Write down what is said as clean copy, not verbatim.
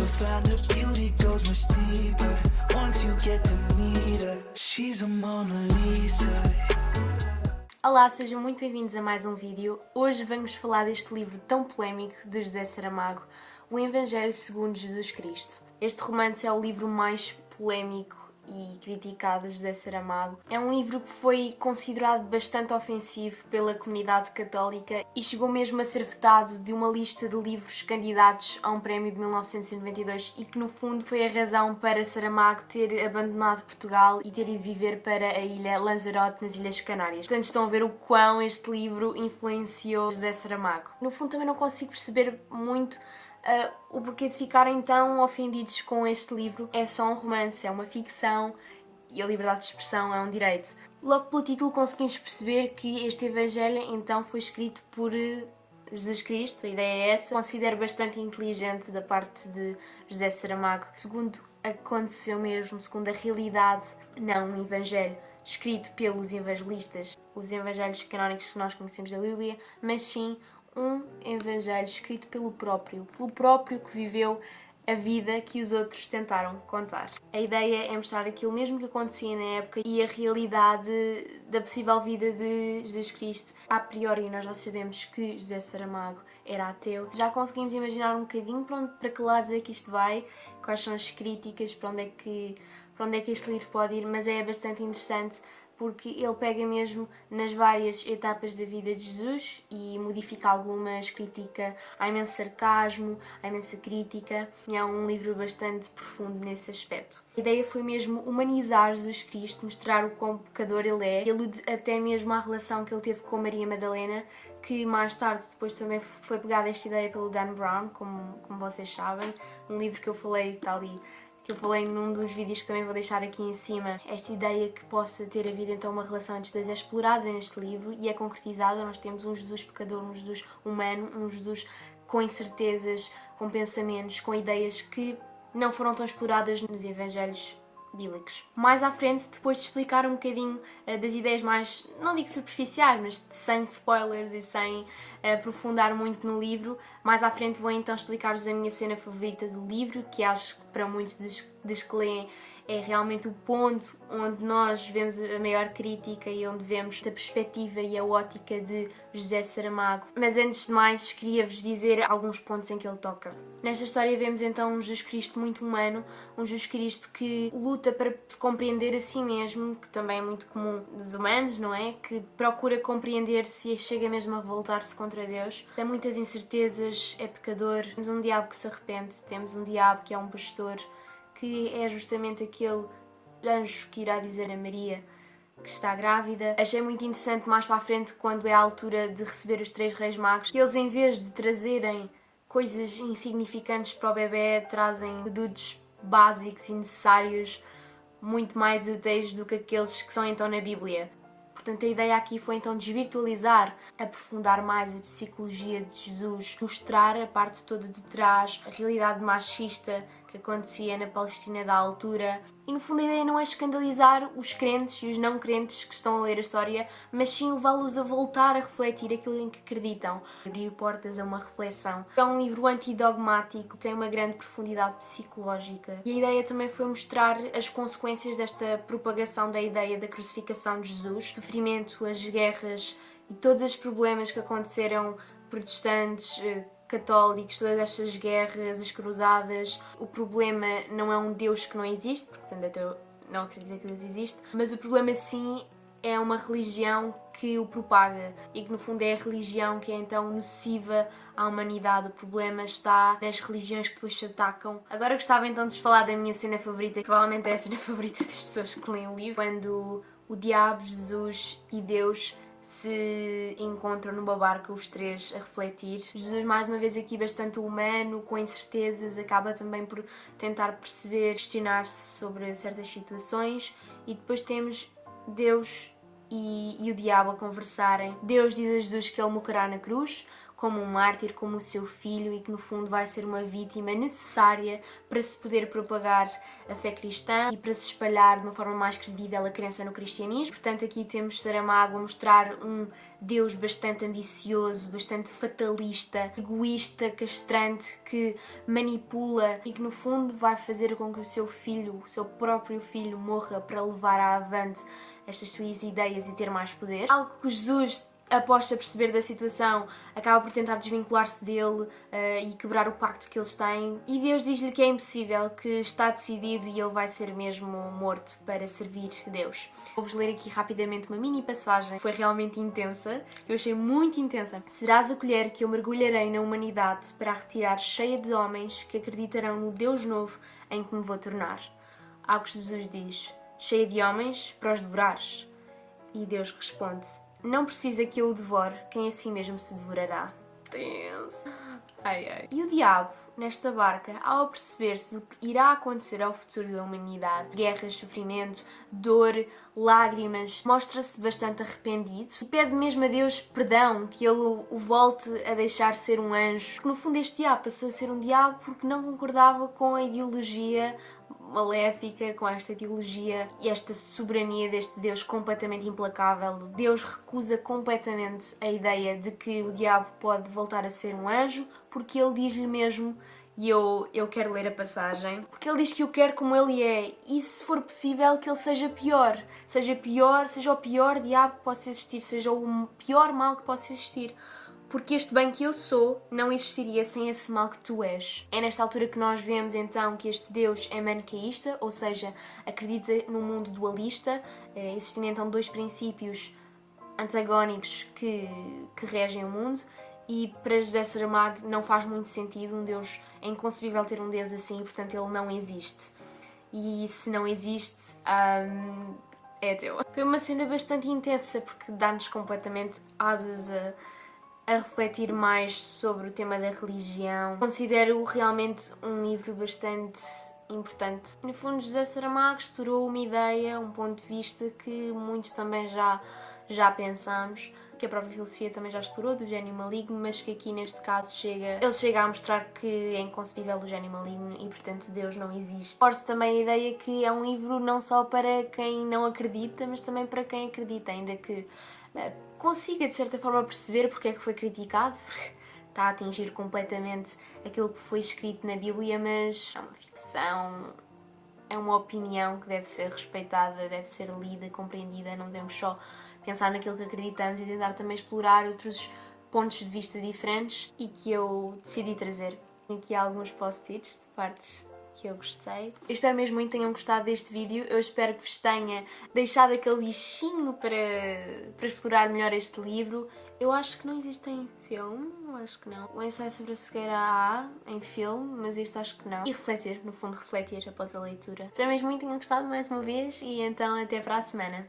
find the beauty goes much deeper once you get to meet her. She's a Mona Lisa. Olá, sejam muito bem-vindos a mais um vídeo. Hoje vamos falar deste livro tão polémico de José Saramago, O Evangelho segundo Jesus Cristo. Este romance é o livro mais polémico e criticado de José Saramago. É um livro que foi considerado bastante ofensivo pela comunidade católica e chegou mesmo a ser vetado de uma lista de livros candidatos a um prémio de 1992 e que no fundo foi a razão para Saramago ter abandonado Portugal e ter ido viver para a ilha Lanzarote nas Ilhas Canárias. Portanto, estão a ver o quão este livro influenciou José Saramago. No fundo também não consigo perceber muito o porquê de ficarem tão ofendidos com este livro. É só um romance, é uma ficção e a liberdade de expressão é um direito. Logo pelo título conseguimos perceber que este Evangelho então foi escrito por Jesus Cristo, a ideia é essa. Considero bastante inteligente da parte de José Saramago. Segundo aconteceu mesmo, segundo a realidade, não um Evangelho escrito pelos evangelistas, os evangelhos canónicos que nós conhecemos da Bíblia, mas sim um evangelho escrito pelo próprio que viveu a vida que os outros tentaram contar. A ideia é mostrar aquilo mesmo que acontecia na época e a realidade da possível vida de Jesus Cristo. A priori nós já sabemos que José Saramago era ateu. Já conseguimos imaginar um bocadinho para que lados é que isto vai, quais são as críticas, para onde é que este livro pode ir, mas é bastante interessante porque ele pega mesmo nas várias etapas da vida de Jesus e modifica algumas, critica, há imenso sarcasmo, há imensa crítica e é um livro bastante profundo nesse aspecto. A ideia foi mesmo humanizar Jesus Cristo, mostrar o quão pecador ele é, ele alude até mesmo à relação que ele teve com Maria Madalena, que mais tarde depois também foi pegada esta ideia pelo Dan Brown, como vocês sabem, um livro que eu falei, está ali, que eu falei num dos vídeos que também vou deixar aqui em cima. Esta ideia que possa ter havido então uma relação entre os dois é explorada neste livro e é concretizada. Nós temos um Jesus pecador, um Jesus humano, um Jesus com incertezas, com pensamentos, com ideias que não foram tão exploradas nos evangelhos bíblicos. Mais à frente, depois de explicar um bocadinho das ideias mais, não digo superficiais, mas sem spoilers e sem aprofundar muito no livro, mais à frente vou então explicar-vos a minha cena favorita do livro, que acho que para muitos dos que leem é realmente o ponto onde nós vemos a maior crítica e onde vemos a perspectiva e a ótica de José Saramago. Mas antes de mais, queria-vos dizer alguns pontos em que ele toca. Nesta história vemos então um Jesus Cristo muito humano, um Jesus Cristo que luta para se compreender a si mesmo, que também é muito comum dos humanos, não é? Que procura compreender se chega mesmo a revoltar-se contra Deus. Tem muitas incertezas, é pecador, temos um diabo que se arrepende, temos um diabo que é um pastor, que é justamente aquele anjo que irá dizer a Maria que está grávida. Achei muito interessante mais para a frente, quando é a altura de receber os 3 reis magos, que eles em vez de trazerem coisas insignificantes para o bebê, trazem produtos básicos e necessários muito mais úteis do que aqueles que são então na Bíblia. Portanto, a ideia aqui foi então desvirtualizar, aprofundar mais a psicologia de Jesus, mostrar a parte toda de trás, a realidade machista que acontecia na Palestina da altura. E no fundo a ideia não é escandalizar os crentes e os não crentes que estão a ler a história, mas sim levá-los a voltar a refletir aquilo em que acreditam, abrir portas a uma reflexão. É um livro antidogmático, tem uma grande profundidade psicológica e a ideia também foi mostrar as consequências desta propagação da ideia da crucificação de Jesus, o sofrimento, as guerras e todos os problemas que aconteceram, protestantes, católicos, todas estas guerras, as cruzadas. O problema não é um Deus que não existe, porque sendo ateu não acredita que Deus existe, mas o problema sim é uma religião que o propaga e que no fundo é a religião que é então nociva à humanidade. O problema está nas religiões que depois se atacam. Agora gostava então de vos falar da minha cena favorita, que provavelmente é a cena favorita das pessoas que leem o livro, quando o diabo, Jesus e Deus se encontram numa barca os 3 a refletir. Jesus mais uma vez aqui bastante humano, com incertezas, acaba também por tentar perceber, questionar-se sobre certas situações e depois temos Deus e o diabo a conversarem. Deus diz a Jesus que ele morrerá na cruz, como um mártir, como o seu filho, e que no fundo vai ser uma vítima necessária para se poder propagar a fé cristã e para se espalhar de uma forma mais credível a crença no cristianismo. Portanto, aqui temos Saramago a mostrar um Deus bastante ambicioso, bastante fatalista, egoísta, castrante, que manipula e que no fundo vai fazer com que o seu filho, o seu próprio filho, morra para levar avante estas suas ideias e ter mais poder. Algo que Jesus, após se aperceber da situação, acaba por tentar desvincular-se dele e quebrar o pacto que eles têm. E Deus diz-lhe que é impossível, que está decidido e ele vai ser mesmo morto para servir Deus. Vou-vos ler aqui rapidamente uma mini passagem, foi realmente intensa, eu achei muito intensa. Serás a colher que eu mergulharei na humanidade para a retirar cheia de homens que acreditarão no Deus novo em que me vou tornar. Ao que Jesus diz, cheia de homens para os devorares. E Deus responde, não precisa que eu o devore, quem a si mesmo se devorará. Tenso. Ai, ai. E o diabo, nesta barca, ao perceber-se do que irá acontecer ao futuro da humanidade, guerras, sofrimento, dor, lágrimas, mostra-se bastante arrependido e pede mesmo a Deus perdão, que ele o volte a deixar ser um anjo. Porque no fundo este diabo passou a ser um diabo porque não concordava com a ideologia maléfica, com esta ideologia e esta soberania deste Deus completamente implacável. Deus recusa completamente a ideia de que o diabo pode voltar a ser um anjo, porque ele diz-lhe mesmo, e eu quero ler a passagem, porque ele diz que o quer como ele é, e se for possível que ele seja pior, seja o pior diabo que possa existir, seja o pior mal que possa existir. Porque este bem que eu sou não existiria sem esse mal que tu és. É nesta altura que nós vemos então que este Deus é maniqueísta, ou seja, acredita num mundo dualista, existindo então dois princípios antagónicos que regem o mundo, e para José Saramago não faz muito sentido, é inconcebível ter um Deus assim, portanto ele não existe. E se não existe, é ateu. Foi uma cena bastante intensa porque dá-nos completamente asas a refletir mais sobre o tema da religião. Considero realmente um livro bastante importante. No fundo, José Saramago explorou uma ideia, um ponto de vista que muitos também já pensamos, que a própria filosofia também já explorou, do gênio maligno, mas que aqui neste caso ele chega a mostrar que é inconcebível o gênio maligno e portanto Deus não existe. Força também a ideia que é um livro não só para quem não acredita, mas também para quem acredita, ainda que consiga de certa forma perceber porque é que foi criticado, porque está a atingir completamente aquilo que foi escrito na Bíblia, mas é uma ficção, é uma opinião que deve ser respeitada, deve ser lida, compreendida, não devemos só pensar naquilo que acreditamos e tentar também explorar outros pontos de vista diferentes, e que eu decidi trazer. Tenho aqui alguns post-its de partes que eu gostei. Eu espero mesmo muito que tenham gostado deste vídeo, eu espero que vos tenha deixado aquele bichinho para explorar melhor este livro. Eu acho que não existe em filme, acho que não. O ensaio sobre a cegueira há em filme, mas este acho que não. E refletir, no fundo refletir após a leitura. Espero mesmo muito que tenham gostado mais uma vez e então até para a semana.